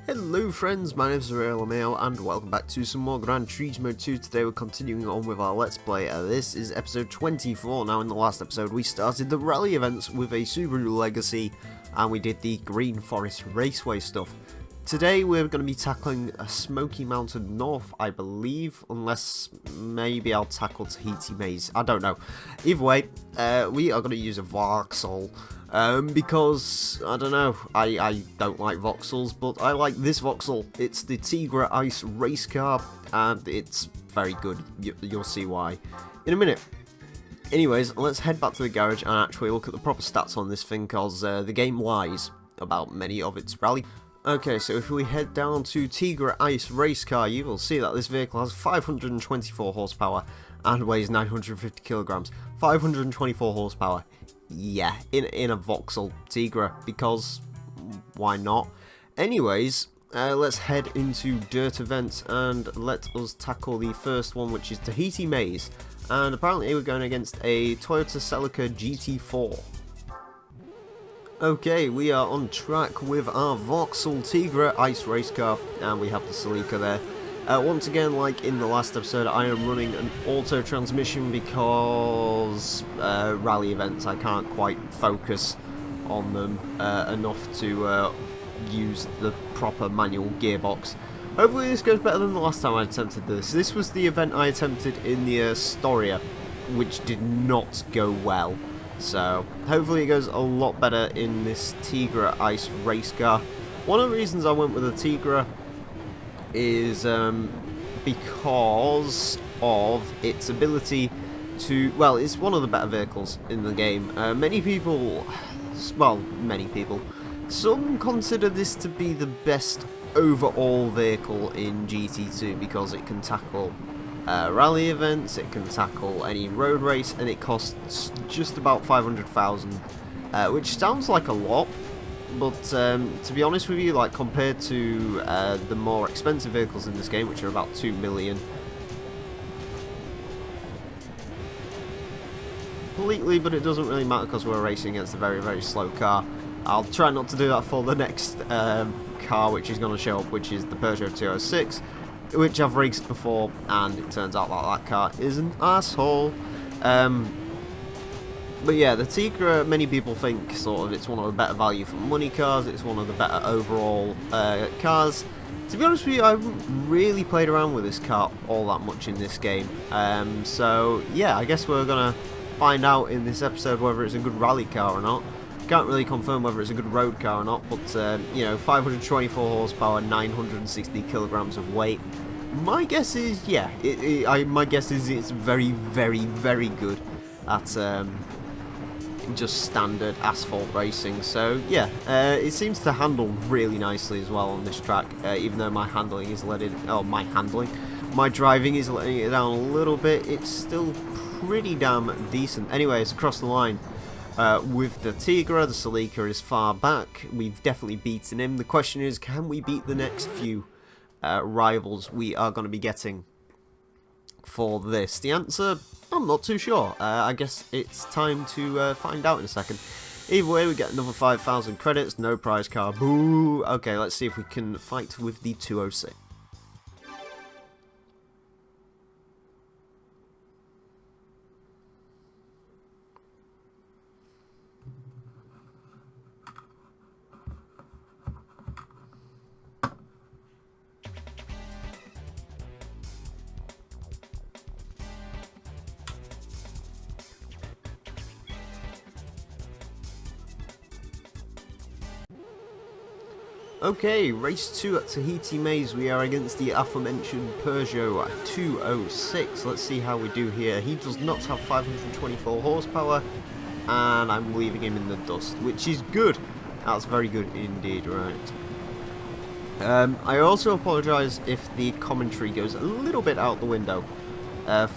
Hello friends, my name is Emile and welcome back to some more Gran Turismo 2. Today we're continuing on with our Let's Play. This is episode 24. Now in the last episode we started the rally events with a Subaru Legacy and we did the Green Forest Raceway stuff. Today we're going to be tackling a Smoky Mountain North, I believe, unless maybe I'll tackle Tahiti Maze, I don't know. Either way, we are going to use a Vauxhall. Because, I don't know, I don't like Vauxhalls, but I like this Vauxhall. It's the Tigra Ice race car, and it's very good. You'll see why in a minute. Anyways, let's head back to the garage and actually look at the proper stats on this thing, because the game lies about many of its rally. Okay, so if we head down to Tigra Ice race car, you will see that this vehicle has 524 horsepower and weighs 950 kilograms. 524 horsepower. Yeah, in a Vauxhall Tigra, because why not? Anyways, let's head into dirt events and let us tackle the first one, which is Tahiti Maze. And apparently we're going against a Toyota Celica GT4. Okay, we are on track with our Vauxhall Tigra Ice race car, and we have the Celica there. Once again, like in the last episode, I am running an auto transmission because rally events, I can't quite focus on them enough to use the proper manual gearbox. Hopefully this goes better than the last time I attempted this. This was the event I attempted in the Astoria, which did not go well. So hopefully it goes a lot better in this Tigra Ice race car. One of the reasons I went with the Tigra is because of its ability to, well, it's one of the better vehicles in the game. Many people, some consider this to be the best overall vehicle in GT2 because it can tackle rally events, it can tackle any road race, and it costs just about 500,000, which sounds like a lot. But to be honest with you, like compared to the more expensive vehicles in this game, which are about 2 million, completely, but it doesn't really matter because we're racing against a very, very slow car. I'll try not to do that for the next car which is going to show up, which is the Peugeot 206, which I've raced before, and it turns out that car is an asshole. But yeah, the Tigra, many people think sort of it's one of the better value for money cars, it's one of the better overall cars. To be honest with you, I haven't really played around with this car all that much in this game. So yeah, I guess we're going to find out in this episode whether it's a good rally car or not. Can't really confirm whether it's a good road car or not, but you know, 524 horsepower, 960 kilograms of weight. My guess is, yeah, my guess is it's very, very, very good at just standard asphalt racing. So yeah, it seems to handle really nicely as well on this track, even though my driving is letting it down a little bit. It's still pretty damn decent. Anyways, across the line with the Tigra, the Celica is far back. We've definitely beaten him. The question is, can we beat the next few rivals we are going to be getting for this? The answer, I'm not too sure. I guess it's time to find out in a second. Either way, we get another 5,000 credits, no prize car, boo! Okay, let's see if we can fight with the 206. Okay, race 2 at Tahiti Maze. We are against the aforementioned Peugeot 206. Let's see how we do here. He does not have 524 horsepower, and I'm leaving him in the dust, which is good. That's very good indeed, right. I also apologise if the commentary goes a little bit out the window.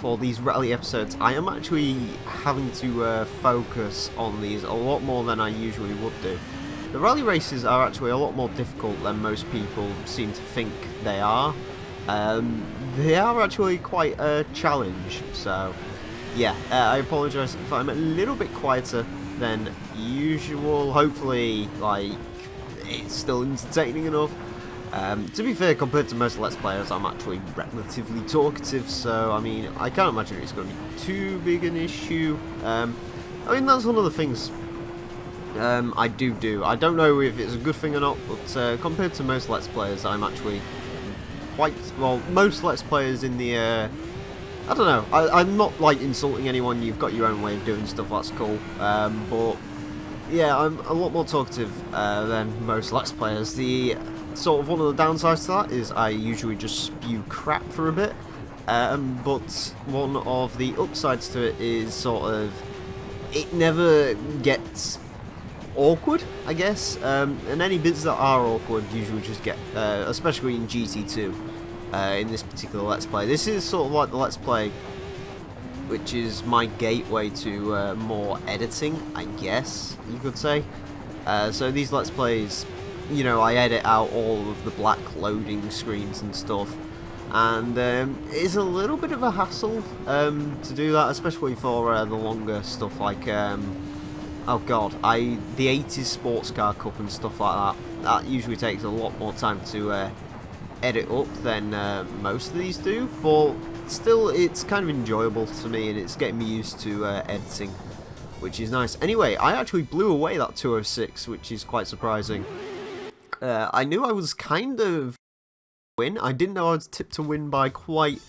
For these rally episodes, I am actually having to focus on these a lot more than I usually would do. The rally races are actually a lot more difficult than most people seem to think they are. They are actually quite a challenge, so yeah, I apologise if I'm a little bit quieter than usual. Hopefully, like, it's still entertaining enough. To be fair, compared to most Let's Players, I'm actually relatively talkative, so I mean, I can't imagine it's going to be too big an issue. I mean, that's one of the things I do. I don't know if it's a good thing or not, but compared to most Let's Players, I'm actually quite, well, most Let's Players in the, I don't know, I'm not like insulting anyone, you've got your own way of doing stuff, that's cool, but yeah, I'm a lot more talkative than most Let's Players. The sort of one of the downsides to that is I usually just spew crap for a bit, but one of the upsides to it is sort of it never gets awkward, I guess, and any bits that are awkward usually just get, especially in GT2, in this particular Let's Play. This is sort of like the Let's Play which is my gateway to more editing, I guess you could say. So these Let's Plays, you know, I edit out all of the black loading screens and stuff, and it's a little bit of a hassle to do that, especially for the longer stuff like, oh god, the 80s sports car cup and stuff like that. That usually takes a lot more time to edit up than most of these do, but still it's kind of enjoyable to me, and it's getting me used to editing, which is nice. Anyway, I actually blew away that 206, which is quite surprising. I knew I was kind of win. I didn't know I was tipped to win by quite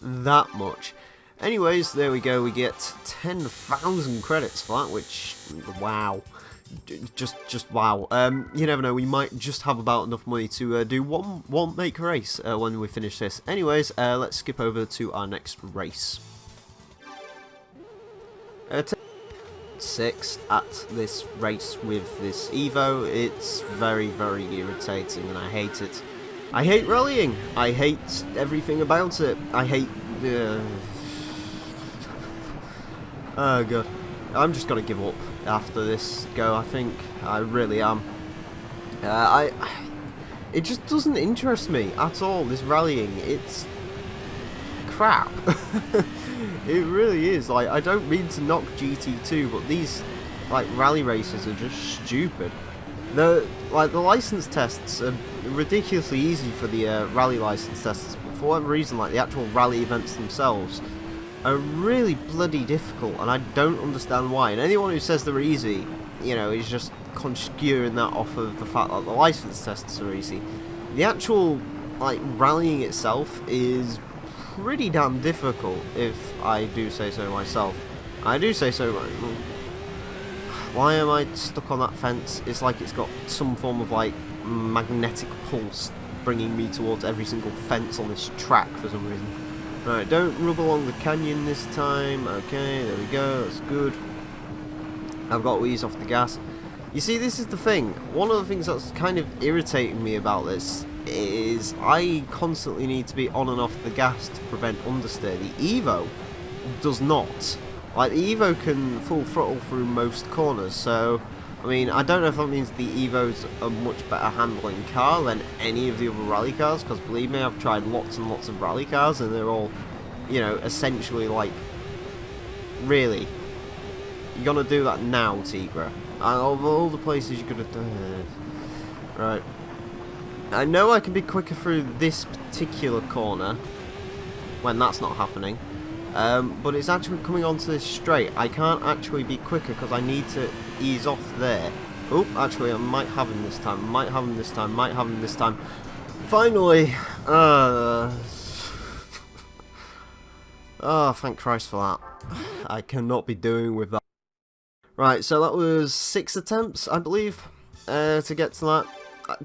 that much. Anyways, there we go. We get 10,000 credits for that, which, wow. Just wow. You never know, we might just have about enough money to do one make race when we finish this. Anyways, let's skip over to our next race. 6 at this race with this Evo. It's very, very irritating, and I hate it. I hate rallying. I hate everything about it. I hate oh god. I'm just gonna give up after this go, I think. I really am. It just doesn't interest me at all, this rallying. It's crap. It really is. Like, I don't mean to knock GT2, but these like rally races are just stupid. The license tests are ridiculously easy for the rally license tests, but for whatever reason, like the actual rally events themselves are really bloody difficult, and I don't understand why. And anyone who says they're easy, you know, is just construing that off of the fact that the license tests are easy. The actual like rallying itself is pretty damn difficult, if I do say so myself. I do say so. Why am I stuck on that fence? It's like it's got some form of like magnetic pulse bringing me towards every single fence on this track for some reason. Right, don't rub along the canyon this time. Okay, there we go, that's good. I've got to ease off the gas. You see, this is the thing. One of the things that's kind of irritating me about this is I constantly need to be on and off the gas to prevent understeer. The Evo does not. Like, the Evo can full throttle through most corners, so I mean, I don't know if that means the Evo's a much better handling car than any of the other rally cars, because believe me, I've tried lots and lots of rally cars, and they're all, you know, essentially like, really? You're gonna do that now, Tigra? And of all the places you could have done. Right. I know I can be quicker through this particular corner when that's not happening, but it's actually coming onto this straight. I can't actually be quicker because I need to ease off there. Oh, actually, I might have him this time. Might have him this time. Might have him this time. Finally! Oh, thank Christ for that. I cannot be doing with that. Right, so that was 6 attempts, I believe, to get to that.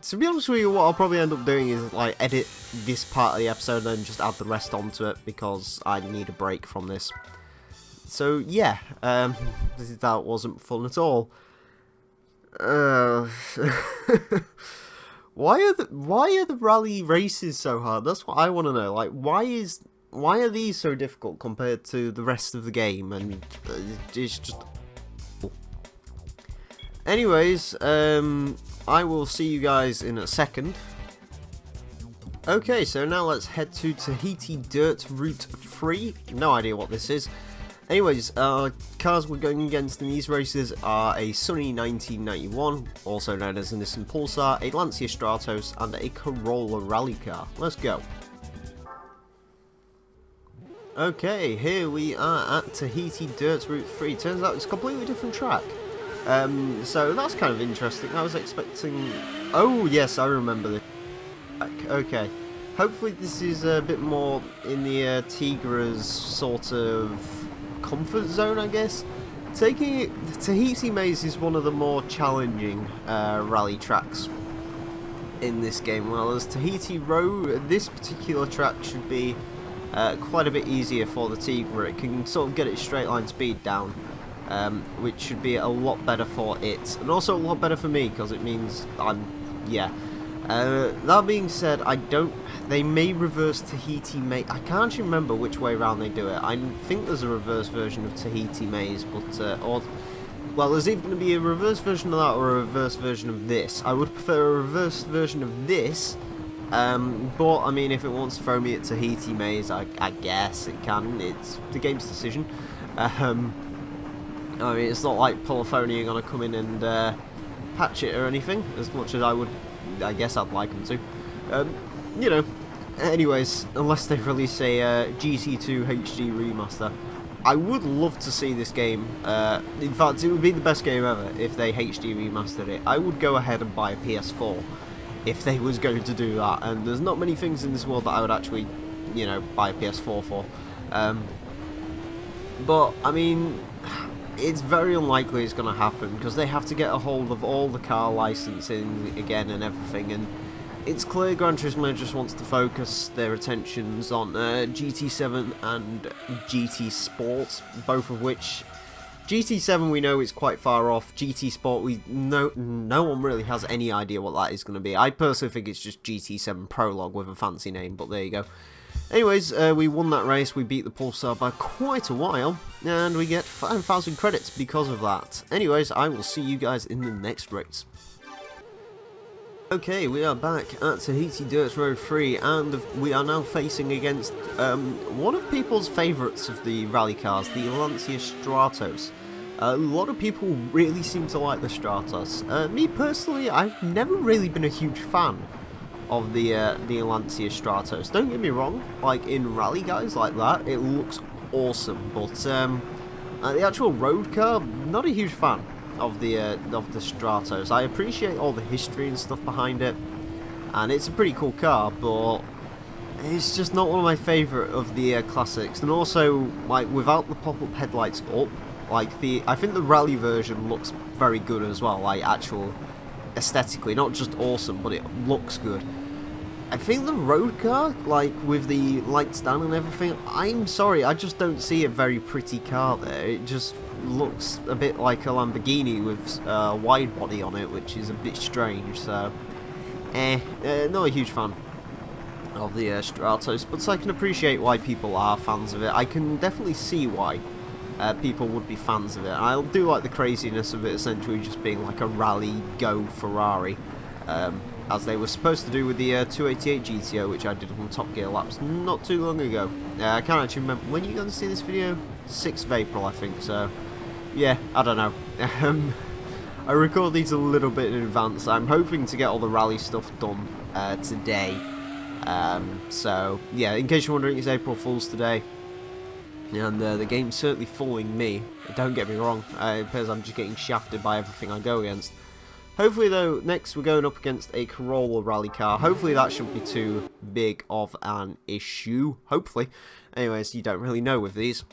To be honest with you, what I'll probably end up doing is like edit this part of the episode and then just add the rest onto it, because I need a break from this. So yeah, that wasn't fun at all. Why are the rally races so hard? That's what I want to know. Like, why are these so difficult compared to the rest of the game? And it's just. Anyways, I will see you guys in a second. Okay, so now let's head to Tahiti Dirt Route 3. No idea what this is. Anyways, cars we're going against in these races are a Sunny 1991, also known as a Nissan Pulsar, a Lancia Stratos, and a Corolla rally car. Let's go. Okay, here we are at Tahiti Dirt Route 3. Turns out it's a completely different track. So that's kind of interesting. I was expecting... Oh, yes, I remember this track. Okay. Hopefully this is a bit more in the Tigra's sort of comfort zone, I guess. Taking it, Tahiti Maze is one of the more challenging rally tracks in this game. Well, as Tahiti Road, this particular track should be quite a bit easier for the Tigra. It can sort of get its straight line speed down, which should be a lot better for it, and also a lot better for me because it means yeah. That being said, they may reverse Tahiti Maze. I can't actually remember which way around they do it. I think there's a reverse version of Tahiti Maze, but, well, there's even going to be a reverse version of that or a reverse version of this. I would prefer a reverse version of this, but, I mean, if it wants to throw me at Tahiti Maze, I guess it can. It's the game's decision. I mean, it's not like Polyphony are going to come in and, patch it or anything, as much as I guess I'd like them to. You know, anyways, unless they release a GT2 HD remaster, I would love to see this game. In fact, it would be the best game ever if they HD remastered it. I would go ahead and buy a PS4 if they was going to do that, and there's not many things in this world that I would actually, you know, buy a PS4 for. But, I mean... it's very unlikely it's going to happen because they have to get a hold of all the car licensing again and everything, and it's clear Gran Turismo just wants to focus their attentions on GT7 and GT Sport, both of which GT7 we know is quite far off. GT Sport, no one really has any idea what that is going to be. I personally think it's just GT7 Prologue with a fancy name, but there you go. Anyways, we won that race, we beat the Pulsar by quite a while, and we get 5,000 credits because of that. Anyways, I will see you guys in the next race. Okay, we are back at Tahiti Dirt Road 3, and we are now facing against one of people's favourites of the rally cars, the Lancia Stratos. A lot of people really seem to like the Stratos. Me personally, I've never really been a huge fan of the Lancia Stratos. Don't get me wrong, like in rally guys like that, it looks awesome, but the actual road car, not a huge fan of the Stratos. I appreciate all the history and stuff behind it, and it's a pretty cool car, but it's just not one of my favourite of the classics. And also, like, without the pop-up headlights up, like I think the rally version looks very good as well, like actual aesthetically, not just awesome, but it looks good. I think the road car, like with the lights down and everything, I'm sorry, I just don't see a very pretty car there. It just looks a bit like a Lamborghini with a wide body on it, which is a bit strange, so not a huge fan of the Stratos, but I can appreciate why people are fans of it. I can definitely see why people would be fans of it. I do like the craziness of it essentially just being like a rally go Ferrari, as they were supposed to do with the 288 GTO, which I did on Top Gear laps not too long ago. I can't actually remember when you're going to see this video. 6th of April, I think. So, yeah, I don't know. I record these a little bit in advance. I'm hoping to get all the rally stuff done today. So, yeah, in case you're wondering, it's April Fool's today. And the game's certainly fooling me. Don't get me wrong. It appears I'm just getting shafted by everything I go against. Hopefully, though, next we're going up against a Corolla rally car. Hopefully that shouldn't be too big of an issue. Hopefully. Anyways, you don't really know with these.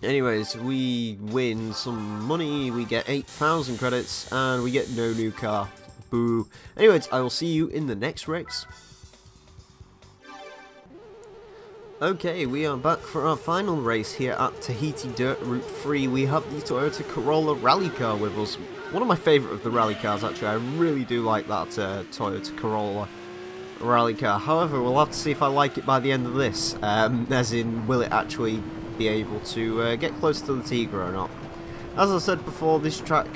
Anyways, we win some money. We get 8,000 credits. And we get no new car. Boo. Anyways, I will see you in the next race. Okay, we are back for our final race here at Tahiti Dirt Route 3. We have the Toyota Corolla rally car with us. One of my favourite of the rally cars, actually. I really do like that Toyota Corolla rally car. However, we'll have to see if I like it by the end of this. As in, will it actually be able to get close to the Tigra or not? As I said before, this track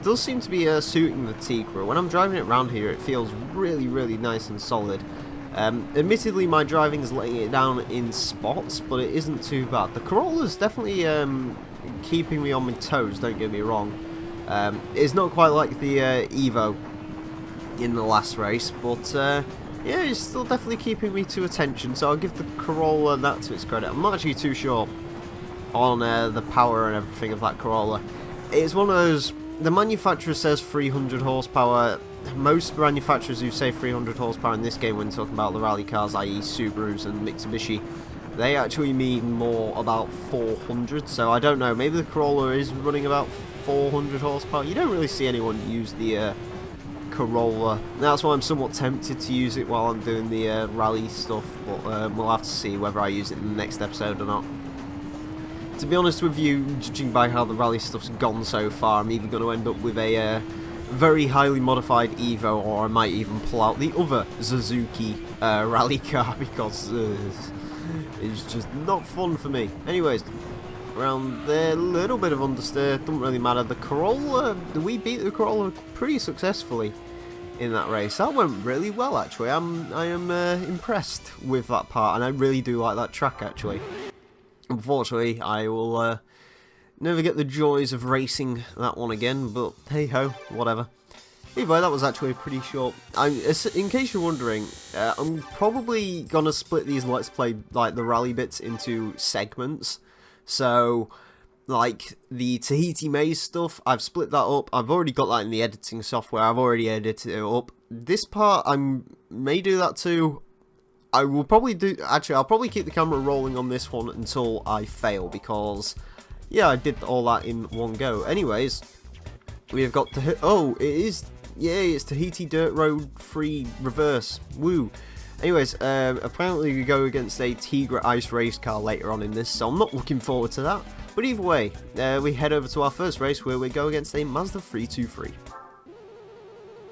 does seem to be suiting the Tigra. When I'm driving it around here, it feels really, really nice and solid. Admittedly, my driving is letting it down in spots, but it isn't too bad. The Corolla's definitely keeping me on my toes, don't get me wrong. It's not quite like the Evo in the last race, but yeah, it's still definitely keeping me to attention, so I'll give the Corolla that to its credit. I'm not actually too sure on the power and everything of that Corolla. It's one of those, the manufacturer says 300 horsepower. Most manufacturers who say 300 horsepower in this game when talking about the rally cars, i.e. Subarus and Mitsubishi, they actually mean more about 400, so I don't know, maybe the Corolla is running about 400 horsepower. You don't really see anyone use the Corolla. That's why I'm somewhat tempted to use it while I'm doing the rally stuff, but we'll have to see whether I use it in the next episode or not. To be honest with you, judging by how the rally stuff's gone so far, I'm either going to end up with a very highly modified Evo, or I might even pull out the other Suzuki rally car, because it's just not fun for me. Anyways, around there, a little bit of understeer, doesn't really matter. The Corolla, we beat the Corolla pretty successfully in that race. That went really well, actually. I am impressed with that part, and I really do like that track, actually. Unfortunately, I will never get the joys of racing that one again, but hey ho, whatever. Anyway, that was actually pretty short. In case you're wondering, I'm probably gonna split these Let's Play, like the rally bits, into segments. So, like the Tahiti Maze stuff, I've split that up. I've already got that in the editing software. I've already edited it up. This part, I may do that too. I will probably do. Actually, I'll probably keep the camera rolling on this one until I fail, because yeah, I did all that in one go. Anyways, we have got oh, it is, yay, it's Tahiti Dirt Route free reverse. Woo. Anyways, apparently we go against a Tigra Ice race car later on in this, so I'm not looking forward to that. But either way, we head over to our first race where we go against a Mazda 323.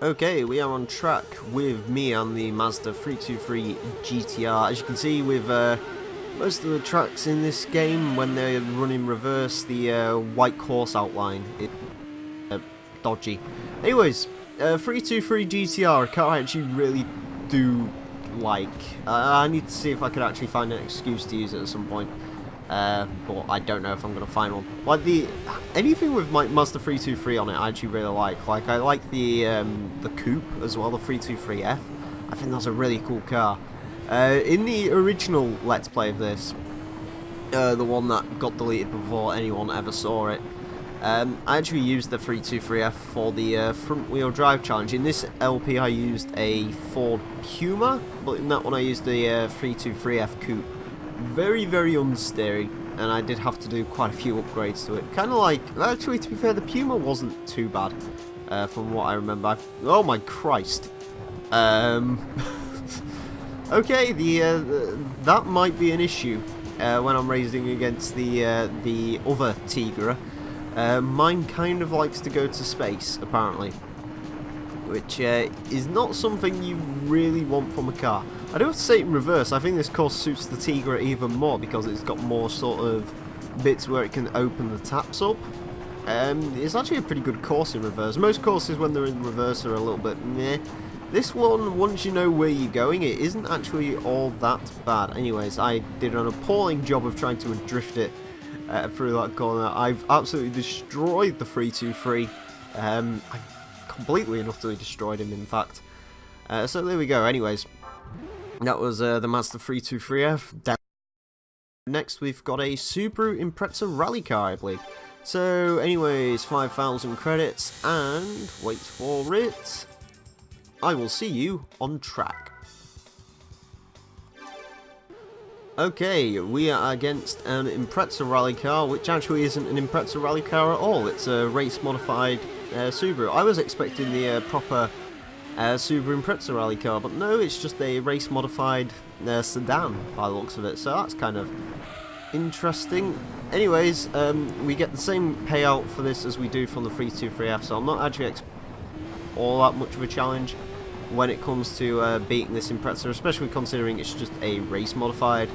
Okay, we are on track with me and the Mazda 323 GTR. As you can see, with most of the tracks in this game, when they run in reverse, the white course outline is dodgy. Anyways, 323 GTR, a car I actually really do like. I need to see if I could actually find an excuse to use it at some point. But I don't know if I'm going to find one. Like, anything with my Mazda 323 on it, I actually really like. Like, I like the coupe as well, the 323F. I think that's a really cool car. In the original Let's Play of this, the one that got deleted before anyone ever saw it, I actually used the 323F for the front wheel drive challenge. In this LP I used a Ford Puma, but in that one I used the 323F coupe. Very, very understeery, and I did have to do quite a few upgrades to it. Kind of like, actually, to be fair, the Puma wasn't too bad, from what I remember. Oh my Christ. Okay, that might be an issue when I'm racing against the other Tigra. Mine kind of likes to go to space, apparently, which is not something you really want from a car. I do have to say it in reverse, I think this course suits the Tigra even more because it's got more sort of bits where it can open the taps up. It's actually a pretty good course in reverse. Most courses when they're in reverse are a little bit meh. This one, once you know where you're going, it isn't actually all that bad. Anyways, I did an appalling job of trying to drift it through that corner. I've absolutely destroyed the 323. I've completely and utterly destroyed him, in fact. So there we go. Anyways, that was the Mazda 323F. Next, we've got a Subaru Impreza rally car, I believe. So, anyways, 5,000 credits, and wait for it. I will see you on track. Okay, we are against an Impreza rally car, which actually isn't an Impreza rally car at all. It's a race-modified Subaru. I was expecting the proper Subaru Impreza rally car, but no, it's just a race-modified sedan by the looks of it. So that's kind of interesting. Anyways, we get the same payout for this as we do from the 323F, so I'm not actually all that much of a challenge when it comes to beating this Impreza, especially considering it's just a race modified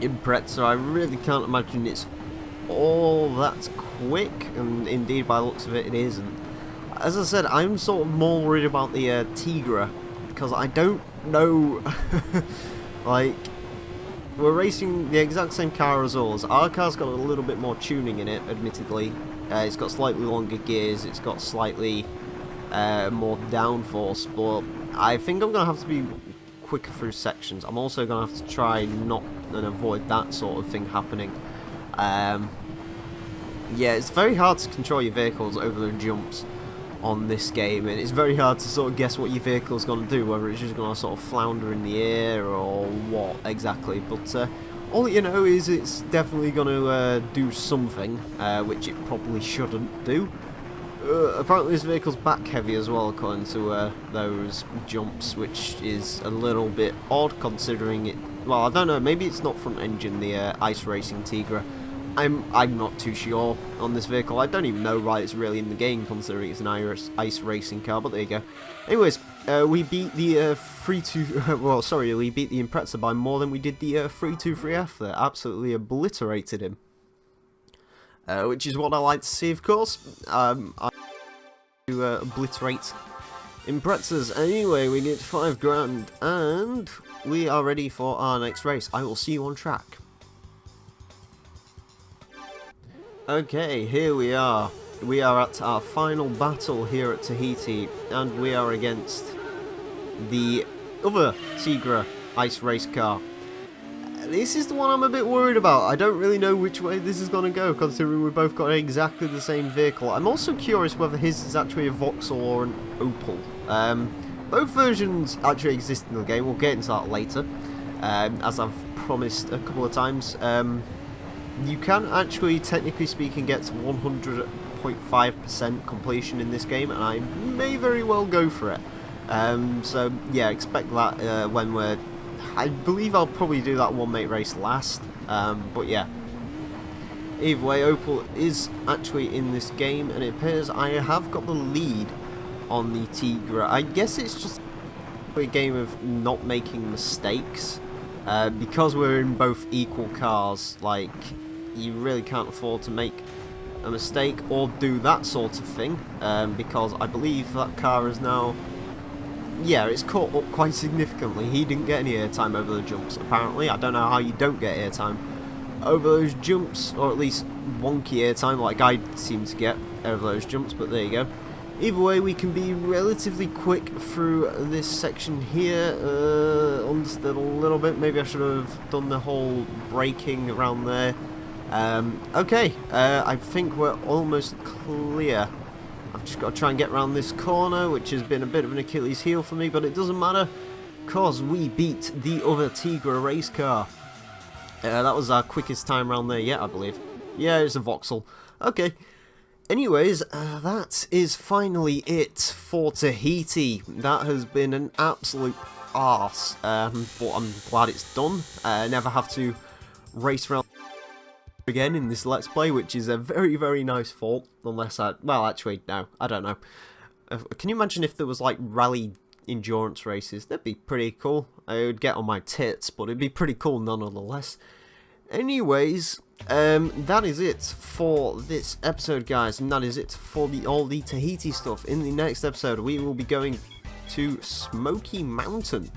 Impreza. I really can't imagine it's all that quick, and indeed by the looks of it, it isn't. As I said, I'm sort of more worried about the Tigra because I don't know. Like, we're racing the exact same car as ours. Our car's got a little bit more tuning in it, admittedly. It's got slightly longer gears, it's got slightly more downforce, but I think I'm going to have to be quicker through sections. I'm also going to have to try not and avoid that sort of thing happening. Yeah, it's very hard to control your vehicles over the jumps on this game, and it's very hard to sort of guess what your vehicle's going to do, whether it's just going to sort of flounder in the air or what exactly, but all you know is it's definitely going to do something, which it probably shouldn't do. Apparently this vehicle's back heavy as well, according to those jumps, which is a little bit odd considering it. Well, I don't know, maybe it's not front engine, the ice racing Tigra. I'm not too sure on this vehicle. I don't even know why it's really in the game, considering it's an ice racing car, but there you go. Anyways, we beat the well, sorry, we beat the Impreza by more than we did the 323F there. Absolutely obliterated him. Which is what I like to see, of course. I to obliterate Imprezas. Anyway, we get 5 grand, and we are ready for our next race. I will see you on track. Okay, here we are. We are at our final battle here at Tahiti, and we are against the other Tigra ice race car. This is the one I'm a bit worried about. I don't really know which way this is going to go, considering we both got exactly the same vehicle. I'm also curious whether his is actually a Vauxhall or an Opel. Both versions actually exist in the game. We'll get into that later, as I've promised a couple of times. You can actually, technically speaking, get to 100.5% completion in this game, and I may very well go for it. So yeah, expect that when we're... I believe I'll probably do that one-mate race last, but yeah. Either way, Opel is actually in this game, and it appears I have got the lead on the Tigra. I guess it's just a game of not making mistakes, because we're in both equal cars. Like, you really can't afford to make a mistake or do that sort of thing, because I believe that car is now... Yeah, it's caught up quite significantly. He didn't get any airtime over the jumps, apparently. I don't know how you don't get airtime over those jumps, or at least wonky airtime like I seem to get over those jumps, but there you go. Either way, we can be relatively quick through this section here. Understood a little bit. Maybe I should have done the whole braking around there. Okay, I think we're almost clear. I've just got to try and get around this corner, which has been a bit of an Achilles heel for me, but it doesn't matter, because we beat the other Tigra race car. That was our quickest time around there yet, I believe. Yeah, it's a Vauxhall. Okay. Anyways, that is finally it for Tahiti. That has been an absolute arse, but I'm glad it's done. Never have to race around again in this Let's Play, which is a very, very nice thought, unless I... Well, actually, no, I don't know. Can you imagine if there was, like, rally endurance races? That'd be pretty cool. I would get on my tits, but it'd be pretty cool nonetheless. Anyways, that is it for this episode, guys, and that is it for all the Tahiti stuff. In the next episode, we will be going to Smoky Mountain.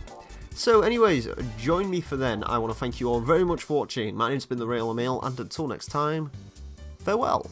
So anyways, join me for then. I want to thank you all very much for watching. My name's been the Real Emile, and until next time, farewell.